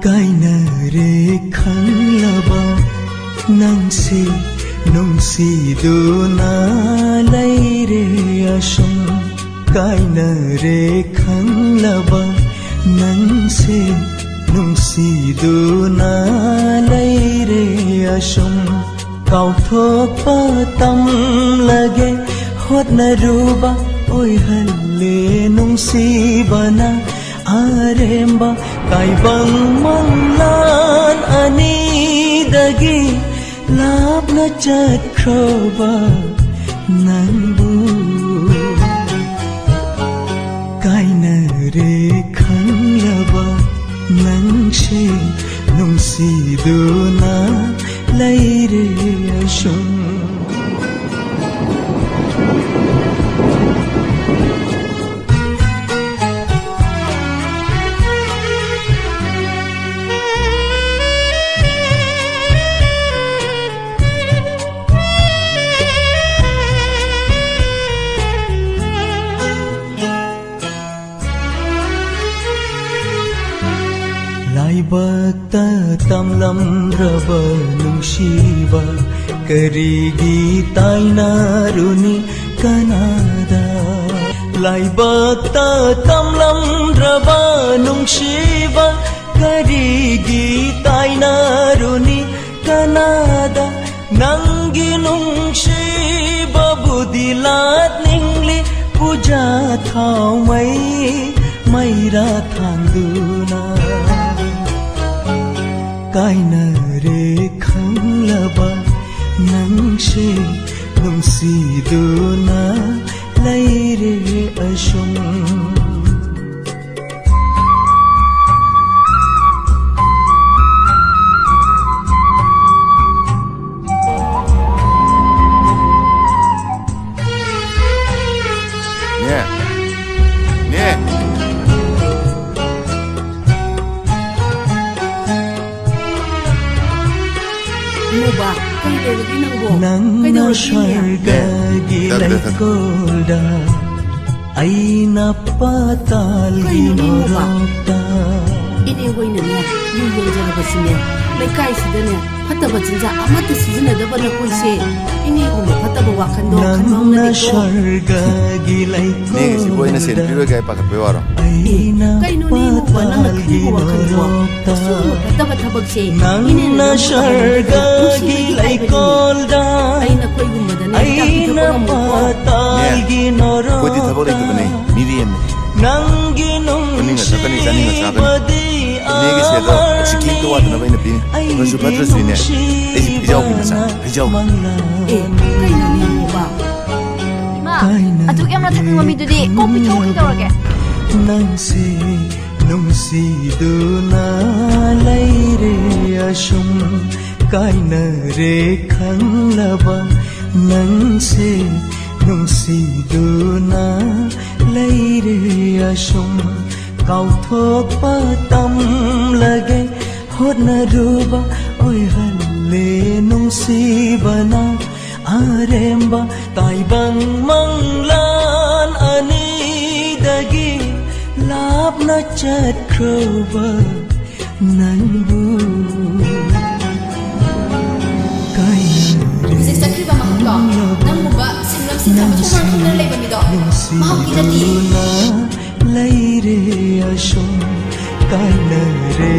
가이나래 칸라바 낭시 농시도나 라이레 아숑 가이나래 칸라바 낭시 농시도나 라이레 아숑 काउथोप तम लगे होत न रूबा ओय हल्ले नुंसी बना आरेम्बा काई बंग मंगलान अनि दगी लाप न चत क्रोबा नंबू काई न रे खंगलबा नंगशे नुंसी दुना Laire ashum Laibata tamlam raba nungshiba karigi tainaruni kanada Laibata tamlam raba nungshiba karigi tainaruni kanada Nangi nungshiba budilat ningli puja thau mai ra thangduna Kainare khanglaba nangshe nungsiduna laire ashum Nang swarga gilay golda Aina patal ginorokta Iniway na niya, yung jaraba siya Laikay sida niya, pataba jinja amata sizinadaba na po siya Iniway mo pataba wakan do Nang swarga gilay golda Nih si boy na selfie kaya pakat bewaro Aina patal ginorokta Nang swarga gilay golda Aina patal ginorokta Pwede tabok ito ba na miriam Kuninga sa kanisa ni nasabani Negi siya daw si Kim tuwa na ba yung napini Masu patras rin eh si pijaw pinasa pijaw kaya niya mo ba? Ma, atuk yang natin kami dudi kopi tawag tawag Nangsi nungsiduna laire ashum Kainare khanglaba nangsi nungsiduna laire ashum Kauthopa tam lage hot na ruba oy halle nungsibana aremba taibang manglan ani dagi lap na chat kroba nanbu Sakri ba mga nang mo ba silang sinang tumang kunalay ba nito? Mahal kita di laire ashum kainare